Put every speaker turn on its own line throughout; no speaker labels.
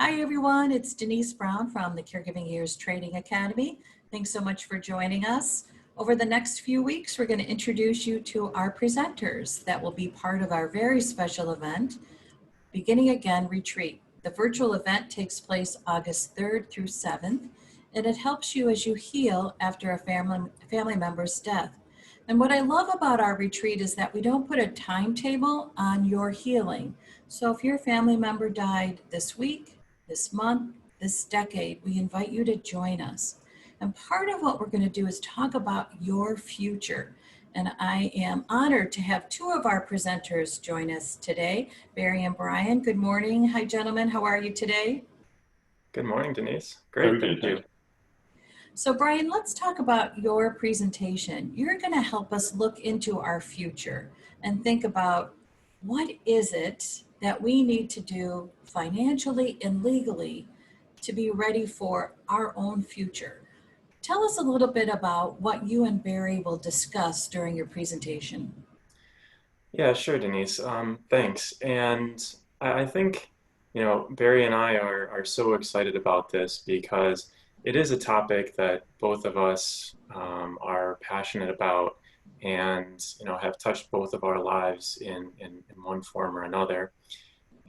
Hi, everyone. It's Denise Brown from the Caregiving Years Training Academy. Thanks so much for joining us. Over the next few weeks, we're going to introduce you to our presenters that will be part of our very special event, Beginning Again Retreat. The virtual event takes place August 3rd through 7th, and it helps you as you heal after a family member's death. And what I love about our retreat is that we don't put a timetable on your healing. So if your family member died this week, this month, this decade, we invite you to join us. And part of what we're going to do is talk about your future. And I am honored to have two of our presenters join us today, Barry and Brian. Good morning. Hi, gentlemen. How are you today?
Good morning, Denise. Great, thank you.
So Brian, let's talk about your presentation. You're going to help us look into our future and think about what is it that we need to do financially and legally to be ready for our own future. Tell us a little bit about what you and Barry will discuss during your presentation.
Yeah, sure, Denise. Thanks. And I think, Barry and I are so excited about this because it is a topic that both of us are passionate about and, have touched both of our lives in one form or another.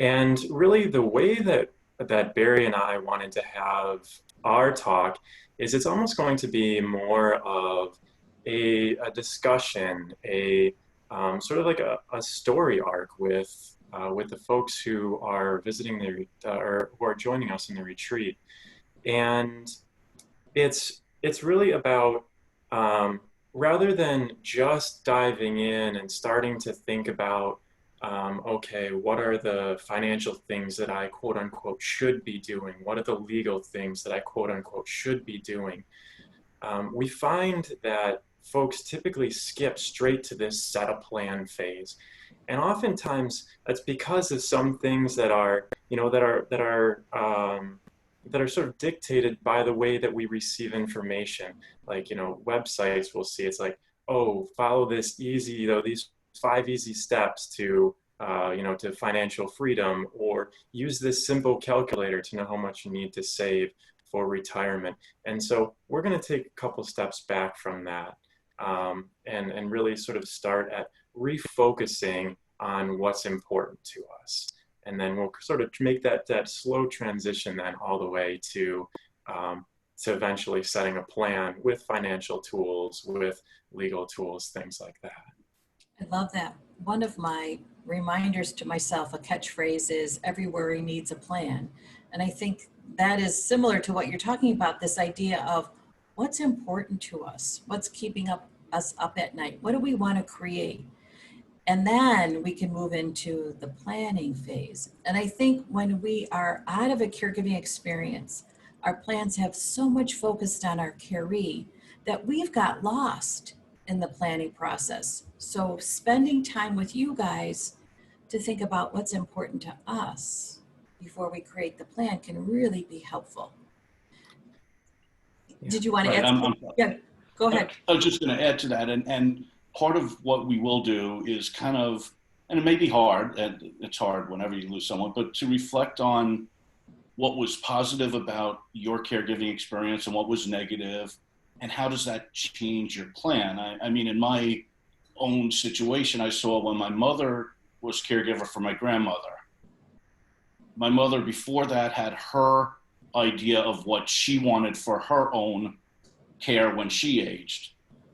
And really the way that Barry and I wanted to have our talk is it's almost going to be more of a discussion, sort of like a story arc with the folks who are visiting or who are joining us in the retreat, and it's really about rather than just diving in and starting to think about okay, what are the financial things that I quote unquote should be doing? What are the legal things that I quote unquote should be doing? We find that folks typically skip straight to this set a plan phase. And oftentimes that's because of some things that are, that are sort of dictated by the way that we receive information. Like, websites we'll see it's like, oh, follow this easy, these 5 easy steps to to financial freedom, or use this simple calculator to know how much you need to save for retirement. And so we're going to take a couple steps back from that, and really sort of start at refocusing on what's important to us. And then we'll sort of make that slow transition then all the way to eventually setting a plan with financial tools, with legal tools, things like that.
I love that. One of my reminders to myself, a catchphrase is every worry needs a plan. And I think that is similar to what you're talking about, this idea of what's important to us, what's keeping us up at night, what do we want to create? And then we can move into the planning phase. And I think when we are out of a caregiving experience, our plans have so much focused on our caree that we've got lost in the planning process. So spending time with you guys to think about what's important to us before we create the plan can really be helpful.
Yeah.
Did you want to
Right,
add something? Yeah, go ahead.
I was just going to add to that, and part of what we will do is kind of, and it may be hard, and it's hard whenever you lose someone, but to reflect on what was positive about your caregiving experience and what was negative, and how does that change your plan? I mean, in my own situation, I saw when my mother was caregiver for my grandmother. My mother before that had her idea of what she wanted for her own care when she aged.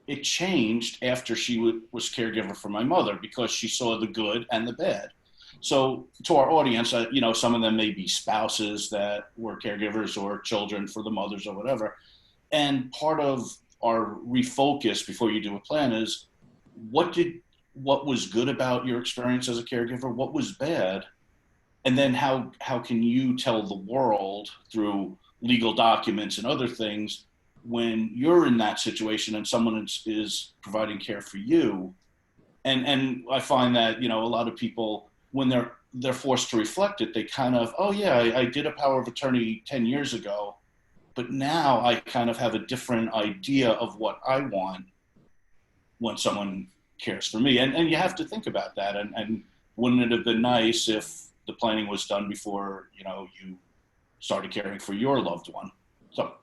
It changed after she was caregiver for my mother because she saw the good and the bad. So to our audience, some of them may be spouses that were caregivers or children for the mothers or whatever. And part of our refocus before you do a plan is what was good about your experience as a caregiver? What was bad? And then how can you tell the world through legal documents and other things when you're in that situation and someone is providing care for you? And I find that, a lot of people, when they're forced to reflect it, they kind of, oh yeah, I did a power of attorney 10 years ago, but now I kind of have a different idea of what I want when someone cares for me. And you have to think about that. And wouldn't it have been nice if the planning was done before, you started caring for your loved one. So.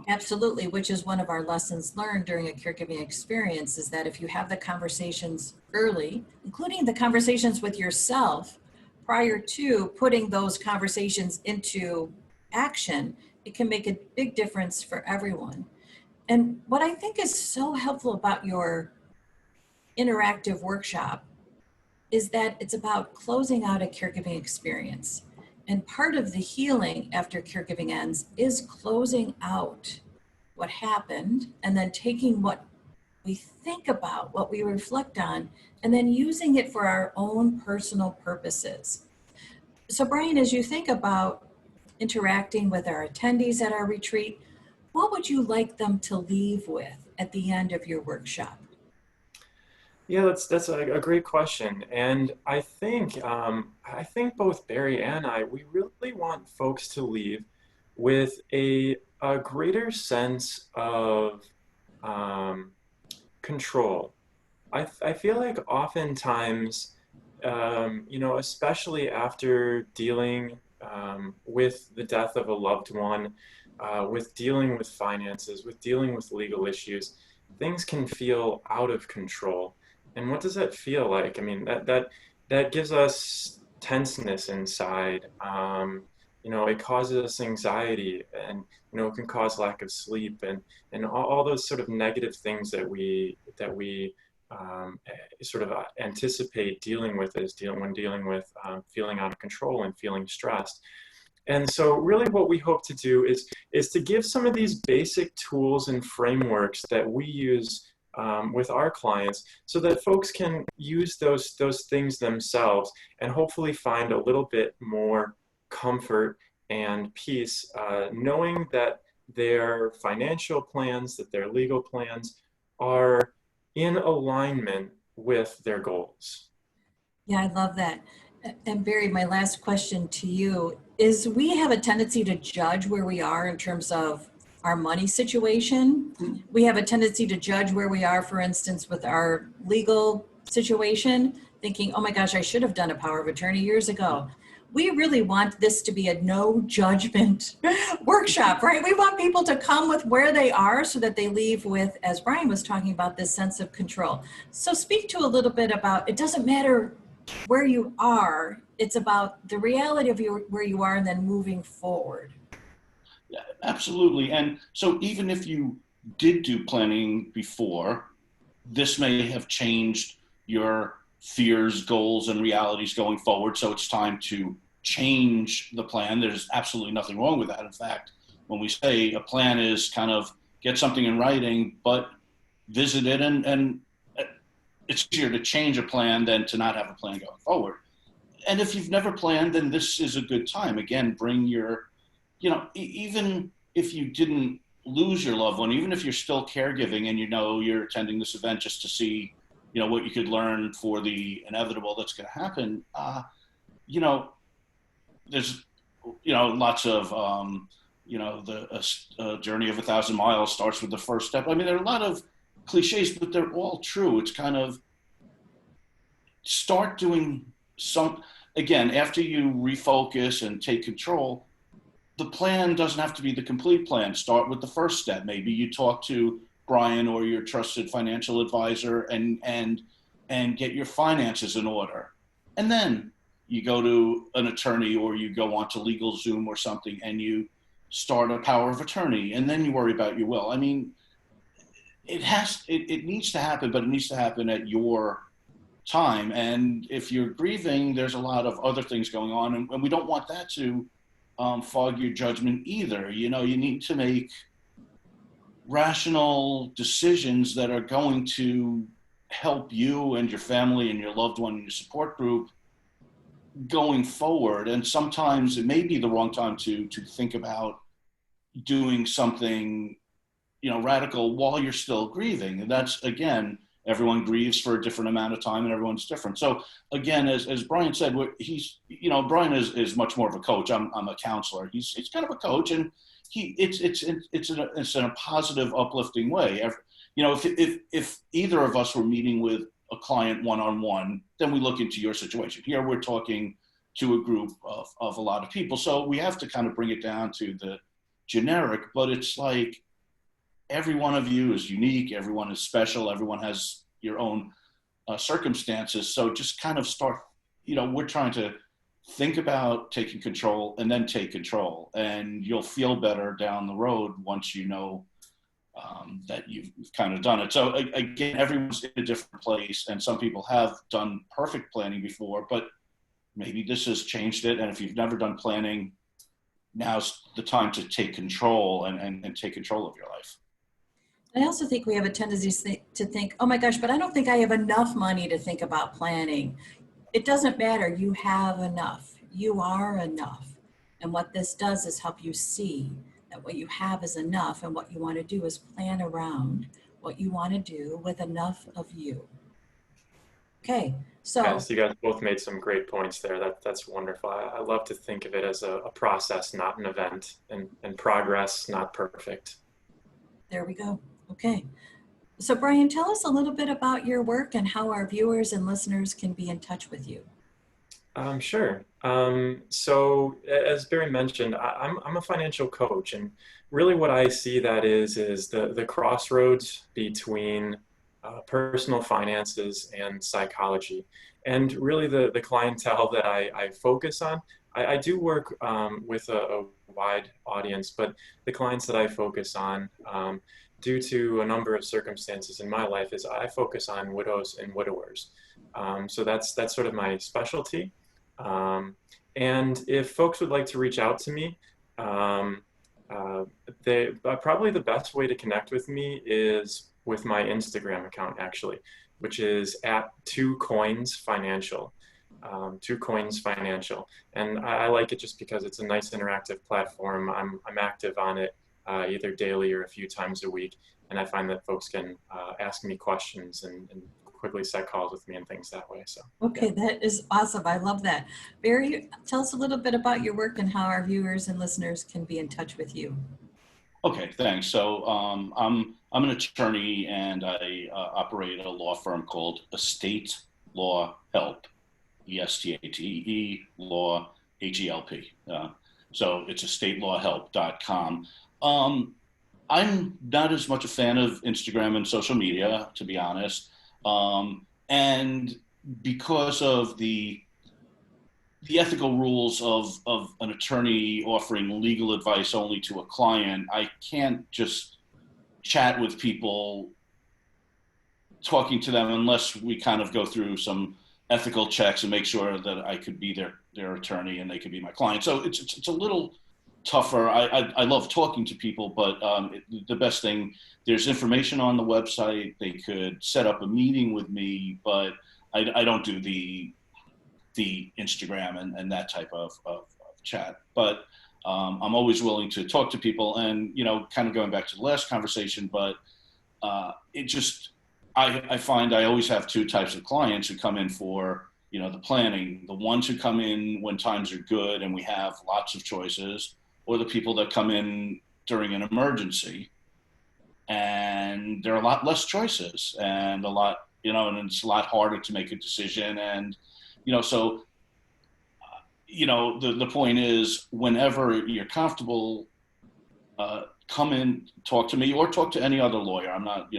Absolutely, which is one of our lessons learned during a caregiving experience, is that if you have the conversations early, including the conversations with yourself prior to putting those conversations into action, it can make a big difference for everyone. And what I think is so helpful about your interactive workshop is that it's about closing out a caregiving experience. And part of the healing after caregiving ends is closing out what happened and then taking what we think about, what we reflect on, and then using it for our own personal purposes. So Brian, as you think about interacting with our attendees at our retreat, what would you like them to leave with at the end of your workshop?
Yeah, that's a great question, and I think both Barry and I, we really want folks to leave with a greater sense of um, control. I feel like oftentimes, especially after dealing with the death of a loved one, with dealing with finances, with dealing with legal issues, things can feel out of control. And what does that feel like? I mean, that gives us tenseness inside. It causes us anxiety, and it can cause lack of sleep, and all those sort of negative things that we sort of anticipate dealing with when dealing with feeling out of control and feeling stressed. And so really what we hope to do is to give some of these basic tools and frameworks that we use with our clients, so that folks can use those things themselves and hopefully find a little bit more comfort and peace, knowing that their financial plans, that their legal plans are in alignment with their goals.
Yeah, I love that. And Barry, my last question to you is, we have a tendency to judge where we are in terms of our money situation. We have a tendency to judge where we are, for instance, with our legal situation, thinking, oh my gosh, I should have done a power of attorney years ago. We really want this to be a no judgment workshop, right? We want people to come with where they are so that they leave with, as Brian was talking about, this sense of control. So speak to a little bit about, it doesn't matter where you are, it's about the reality of where you are and then moving forward.
Yeah, absolutely. And so even if you did do planning before, this may have changed your fears, goals, and realities going forward. So it's time to change the plan. There's absolutely nothing wrong with that. In fact, when we say a plan is kind of get something in writing, but visit it, and it's easier to change a plan than to not have a plan going forward. And if you've never planned, then this is a good time. Again, bring your, even if you didn't lose your loved one, even if you're still caregiving and you're attending this event just to see, what you could learn for the inevitable that's going to happen, there's, lots of, the journey of 1,000 miles starts with the first step. I mean, there are a lot of cliches, but they're all true. It's kind of start doing again, after you refocus and take control, the plan doesn't have to be the complete plan. Start with the first step. Maybe you talk to Brian or your trusted financial advisor and get your finances in order. And then you go to an attorney or you go onto LegalZoom or something and you start a power of attorney, and then you worry about your will. I mean, it needs to happen, but it needs to happen at your time. And if you're grieving, there's a lot of other things going on, and we don't want that to fog your judgment either. You need to make rational decisions that are going to help you and your family and your loved one and your support group going forward. And sometimes it may be the wrong time to think about doing something radical while you're still grieving. And that's, again, everyone grieves for a different amount of time and everyone's different. So again, as Brian said, Brian is much more of a coach. I'm a counselor. He's kind of a coach, and it's in a positive, uplifting way. If either of us were meeting with a client one-on-one, then we look into your situation. Here we're talking to a group of a lot of people. So we have to kind of bring it down to the generic, but it's like every one of you is unique, everyone is special, everyone has your own circumstances. So just kind of start, we're trying to think about taking control and then take control, and you'll feel better down the road once you know that you've kind of done it. So again, everyone's in a different place, and some people have done perfect planning before, but maybe this has changed it. And if you've never done planning, now's the time to take control and take control of your life.
I also think we have a tendency to think, oh my gosh, but I don't think I have enough money to think about planning. It doesn't matter. You have enough. You are enough. And what this does is help you see that what you have is enough, and what you want to do is plan around what you want to do with enough of you. Okay, so.
Yes, you guys both made some great points there. That's wonderful. I love to think of it as a process, not an event, and progress, not perfect.
There we go. Okay. So Brian, tell us a little bit about your work and how our viewers and listeners can be in touch with you.
Sure. So as Barry mentioned, I'm a financial coach, and really what I see that is the crossroads between personal finances and psychology. And really the clientele that I focus on, I do work with a wide audience, but the clients that I focus on, due to a number of circumstances in my life, is I focus on widows and widowers. So that's sort of my specialty. And if folks would like to reach out to me, probably the best way to connect with me is with my Instagram account, actually, which is at 2coinsfinancial. 2coinsfinancial, and I like it just because it's a nice interactive platform. I'm active on it either daily or a few times a week, and I find that folks can ask me questions and quickly set calls with me and things that way. So
okay,
yeah.
that is awesome. I love that. Barry, tell us a little bit about your work and how our viewers and listeners can be in touch with you.
Okay, thanks. So I'm an attorney, and I operate a law firm called Estate Law Help, ESTATE Law HELP. So it's estatelawhelp.com. I'm not as much a fan of Instagram and social media, to be honest. And because of the ethical rules of an attorney offering legal advice only to a client, I can't just chat with people, talking to them, unless we kind of go through some ethical checks and make sure that I could be their attorney and they could be my client. So it's a little tougher. I love talking to people, but the best thing, there's information on the website. They could set up a meeting with me, but I don't do the Instagram and that type of chat. But I'm always willing to talk to people, and kind of going back to the last conversation, but I find I always have two types of clients who come in for the planning: the ones who come in when times are good and we have lots of choices, or the people that come in during an emergency and there are a lot less choices and and it's a lot harder to make a decision. And so the point is, whenever you're comfortable, come in, talk to me, or talk to any other lawyer. I'm not,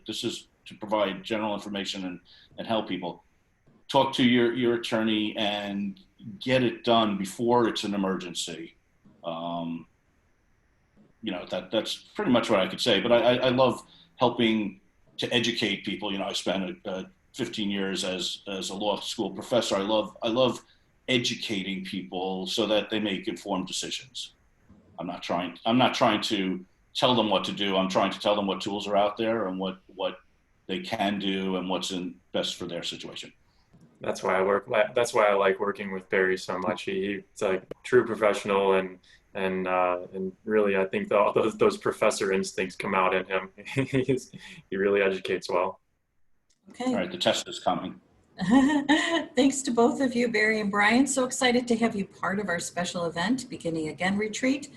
this is to provide general information and help people. Talk to your attorney and get it done before it's an emergency. That's pretty much what I could say. But I love helping to educate people. I spent 15 years as a law school professor. I love educating people so that they make informed decisions. I'm not trying to tell them what to do. I'm trying to tell them what tools are out there and what they can do and what's best for their situation.
That's why I like working with Barry so much. He's a true professional, and really, I think all those professor instincts come out in him. He really educates well.
Okay.
All right, the test is coming.
Thanks to both of you, Barry and Brian. So excited to have you part of our special event, Beginning Again Retreat.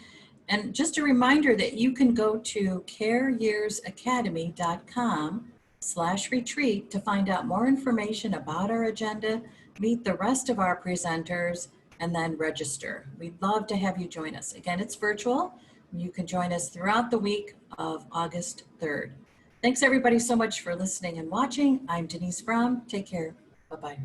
And just a reminder that you can go to careyearsacademy.com/retreat to find out more information about our agenda, meet the rest of our presenters, and then register. We'd love to have you join us. Again, it's virtual. You can join us throughout the week of August 3rd. Thanks everybody so much for listening and watching. I'm Denise Brown. Take care. Bye-bye.